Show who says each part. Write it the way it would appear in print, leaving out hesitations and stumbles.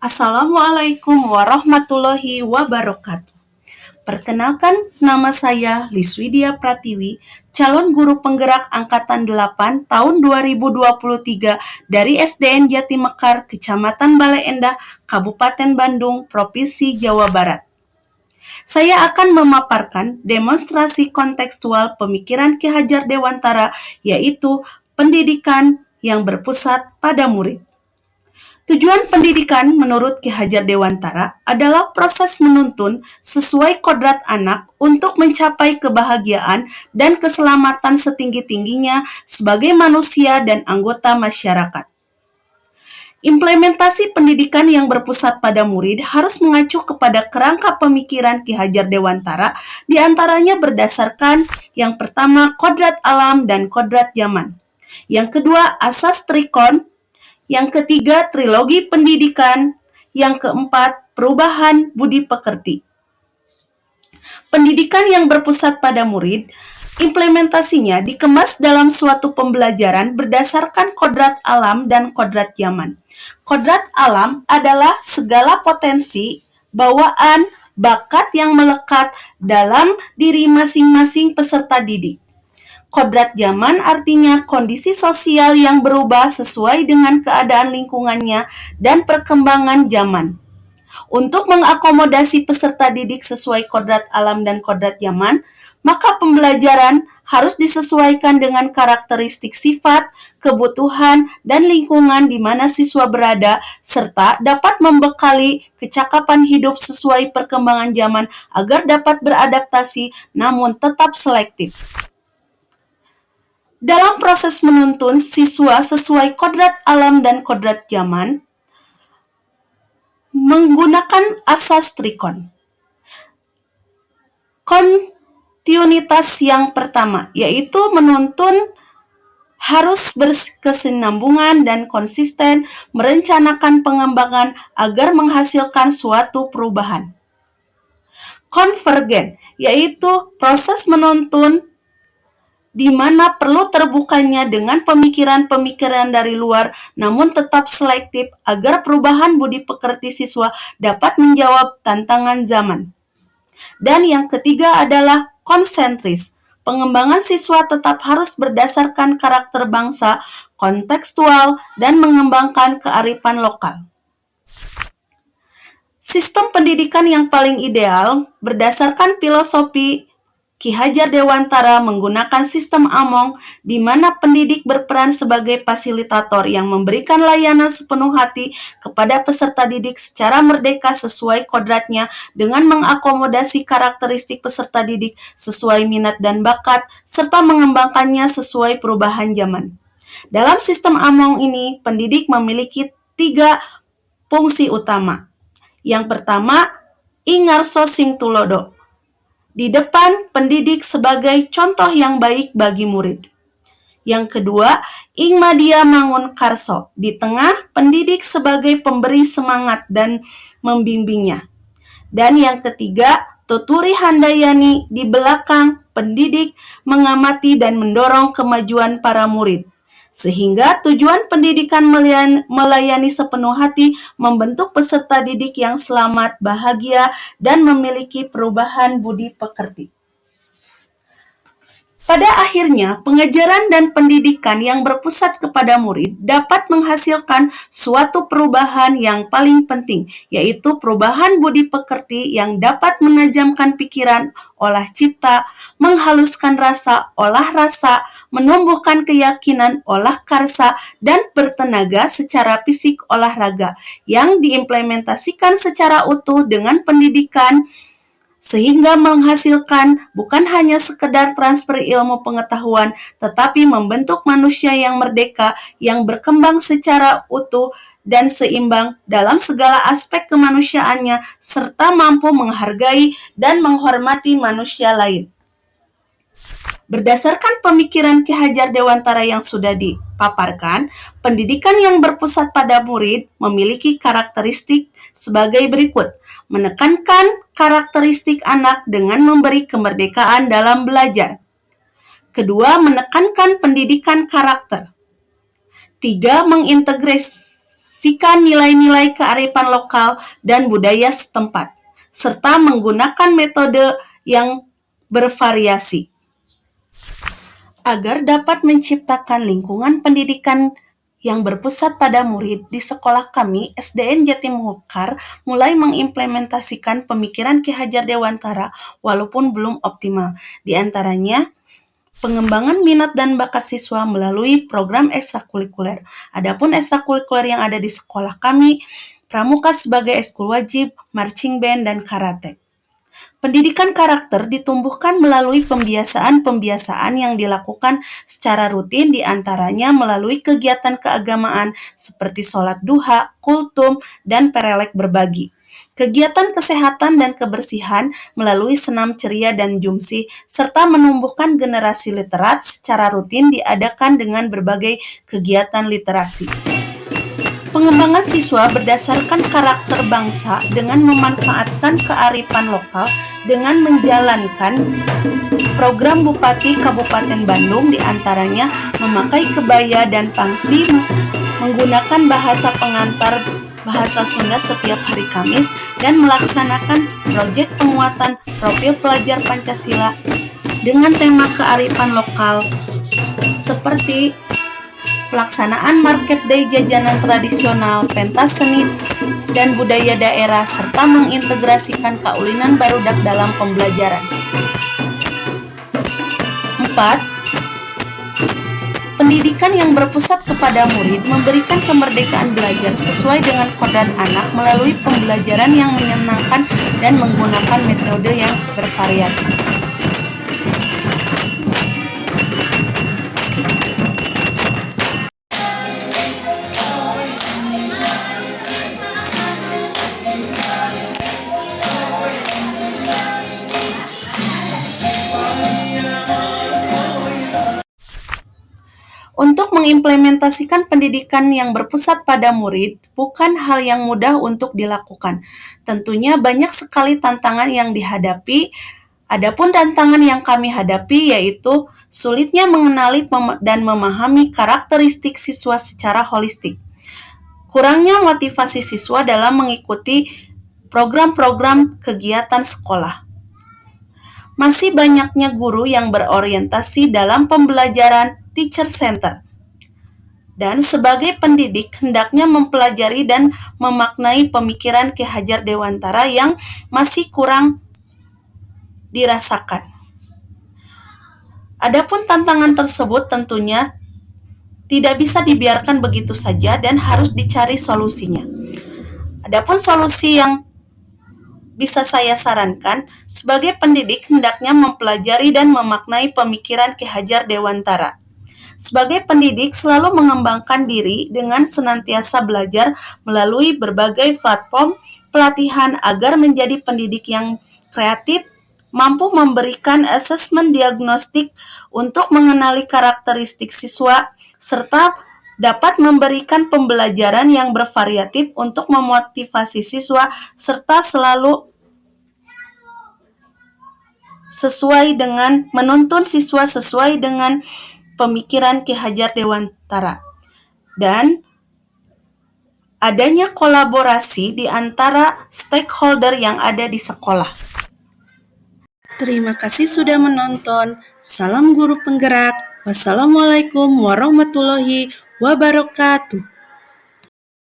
Speaker 1: Assalamualaikum warahmatullahi wabarakatuh. Perkenalkan, nama saya Liswidia Pratiwi, calon guru penggerak Angkatan 8 tahun 2023 dari SDN Jati Mekar, Kecamatan Bale Endah, Kabupaten Bandung, Provinsi Jawa Barat. Saya akan memaparkan demonstrasi kontekstual pemikiran Ki Hajar Dewantara, yaitu pendidikan yang berpusat pada murid. Tujuan pendidikan menurut Ki Hajar Dewantara adalah proses menuntun sesuai kodrat anak untuk mencapai kebahagiaan dan keselamatan setinggi-tingginya sebagai manusia dan anggota masyarakat. Implementasi pendidikan yang berpusat pada murid harus mengacu kepada kerangka pemikiran Ki Hajar Dewantara, diantaranya berdasarkan yang pertama kodrat alam dan kodrat zaman. Yang kedua asas trikon, yang ketiga, trilogi pendidikan. Yang keempat, perubahan budi pekerti. Pendidikan yang berpusat pada murid, implementasinya dikemas dalam suatu pembelajaran berdasarkan kodrat alam dan kodrat zaman. Kodrat alam adalah segala potensi, bawaan, bakat yang melekat dalam diri masing-masing peserta didik. Kodrat zaman artinya kondisi sosial yang berubah sesuai dengan keadaan lingkungannya dan perkembangan zaman. Untuk mengakomodasi peserta didik sesuai kodrat alam dan kodrat zaman, maka pembelajaran harus disesuaikan dengan karakteristik sifat, kebutuhan, dan lingkungan di mana siswa berada, serta dapat membekali kecakapan hidup sesuai perkembangan zaman agar dapat beradaptasi namun tetap selektif. Dalam proses menuntun siswa sesuai kodrat alam dan kodrat zaman, menggunakan asas trikon. Kontinuitas yang pertama, yaitu menuntun harus berkesinambungan dan konsisten merencanakan pengembangan agar menghasilkan suatu perubahan. Konvergen, yaitu proses menuntun di mana perlu terbukanya dengan pemikiran-pemikiran dari luar, namun tetap selektif agar perubahan budi pekerti siswa dapat menjawab tantangan zaman. Dan yang ketiga adalah konsentris. Pengembangan siswa tetap harus berdasarkan karakter bangsa, kontekstual, dan mengembangkan kearifan lokal. Sistem pendidikan yang paling ideal berdasarkan filosofi Ki Hajar Dewantara menggunakan sistem Among, di mana pendidik berperan sebagai fasilitator yang memberikan layanan sepenuh hati kepada peserta didik secara merdeka sesuai kodratnya dengan mengakomodasi karakteristik peserta didik sesuai minat dan bakat, serta mengembangkannya sesuai perubahan zaman. Dalam sistem Among ini, pendidik memiliki 3 fungsi utama. Yang pertama, ingarso sing tulodo. Di depan, pendidik sebagai contoh yang baik bagi murid. Yang kedua, ing madia mangun karso. Di tengah, pendidik sebagai pemberi semangat dan membimbingnya. Dan yang ketiga, tuturi handayani. Di belakang, pendidik mengamati dan mendorong kemajuan para murid. Sehingga tujuan pendidikan melayani sepenuh hati, membentuk peserta didik yang selamat, bahagia, dan memiliki perubahan budi pekerti. Pada akhirnya, pengajaran dan pendidikan yang berpusat kepada murid dapat menghasilkan suatu perubahan yang paling penting, yaitu perubahan budi pekerti yang dapat menajamkan pikiran, olah cipta, menghaluskan rasa, olah rasa, menumbuhkan keyakinan, olah karsa, dan bertenaga secara fisik olahraga, yang diimplementasikan secara utuh dengan pendidikan sehingga menghasilkan bukan hanya sekedar transfer ilmu pengetahuan, tetapi membentuk manusia yang merdeka, yang berkembang secara utuh dan seimbang dalam segala aspek kemanusiaannya, serta mampu menghargai dan menghormati manusia lain. Berdasarkan pemikiran Ki Hajar Dewantara yang sudah dipaparkan, pendidikan yang berpusat pada murid memiliki karakteristik sebagai berikut. Menekankan karakteristik anak dengan memberi kemerdekaan dalam belajar. Kedua, menekankan pendidikan karakter. 3, mengintegrasikan mengekspresikan nilai-nilai kearifan lokal dan budaya setempat, serta menggunakan metode yang bervariasi agar dapat menciptakan lingkungan pendidikan yang berpusat pada murid. Di sekolah kami, SDN Jatimulkar mulai mengimplementasikan pemikiran Ki Hajar Dewantara walaupun belum optimal. Di antaranya, pengembangan minat dan bakat siswa melalui program ekstrakurikuler. Adapun ekstrakurikuler yang ada di sekolah kami, pramuka sebagai ekskul wajib, marching band, dan karate. Pendidikan karakter ditumbuhkan melalui pembiasaan-pembiasaan yang dilakukan secara rutin, di antaranya melalui kegiatan keagamaan seperti sholat duha, kultum, dan perelek berbagi. Kegiatan kesehatan dan kebersihan melalui senam ceria dan jumsih, serta menumbuhkan generasi literat secara rutin diadakan dengan berbagai kegiatan literasi. Pengembangan siswa berdasarkan karakter bangsa dengan memanfaatkan kearifan lokal dengan menjalankan program Bupati Kabupaten Bandung, diantaranya memakai kebaya dan pangsi, menggunakan bahasa pengantar bahasa Sunda setiap hari Kamis, dan melaksanakan proyek penguatan profil pelajar Pancasila dengan tema kearifan lokal seperti pelaksanaan Market Day jajanan tradisional, pentas seni dan budaya daerah, serta mengintegrasikan kaulinan barudak dalam pembelajaran. 4. Pendidikan yang berpusat kepada murid memberikan kemerdekaan belajar sesuai dengan kodrat anak melalui pembelajaran yang menyenangkan dan menggunakan metode yang bervariatif. Untuk mengimplementasikan pendidikan yang berpusat pada murid bukan hal yang mudah untuk dilakukan. Tentunya banyak sekali tantangan yang dihadapi. Adapun tantangan yang kami hadapi yaitu sulitnya mengenali dan memahami karakteristik siswa secara holistik. Kurangnya motivasi siswa dalam mengikuti program-program kegiatan sekolah. Masih banyaknya guru yang berorientasi dalam pembelajaran teacher center. Dan sebagai pendidik hendaknya mempelajari dan memaknai pemikiran Ki Hajar Dewantara yang masih kurang dirasakan. Adapun tantangan tersebut tentunya tidak bisa dibiarkan begitu saja dan harus dicari solusinya. Adapun solusi yang bisa saya sarankan, sebagai pendidik hendaknya mempelajari dan memaknai pemikiran Ki Hajar Dewantara. Sebagai pendidik selalu mengembangkan diri dengan senantiasa belajar melalui berbagai platform pelatihan agar menjadi pendidik yang kreatif, mampu memberikan asesmen diagnostik untuk mengenali karakteristik siswa, serta dapat memberikan pembelajaran yang bervariatif untuk memotivasi siswa, serta selalu menuntun siswa sesuai dengan pemikiran Ki Hajar Dewantara, dan adanya kolaborasi di antara stakeholder yang ada di sekolah. Terima kasih sudah menonton. Salam guru penggerak. Wassalamualaikum warahmatullahi wabarakatuh.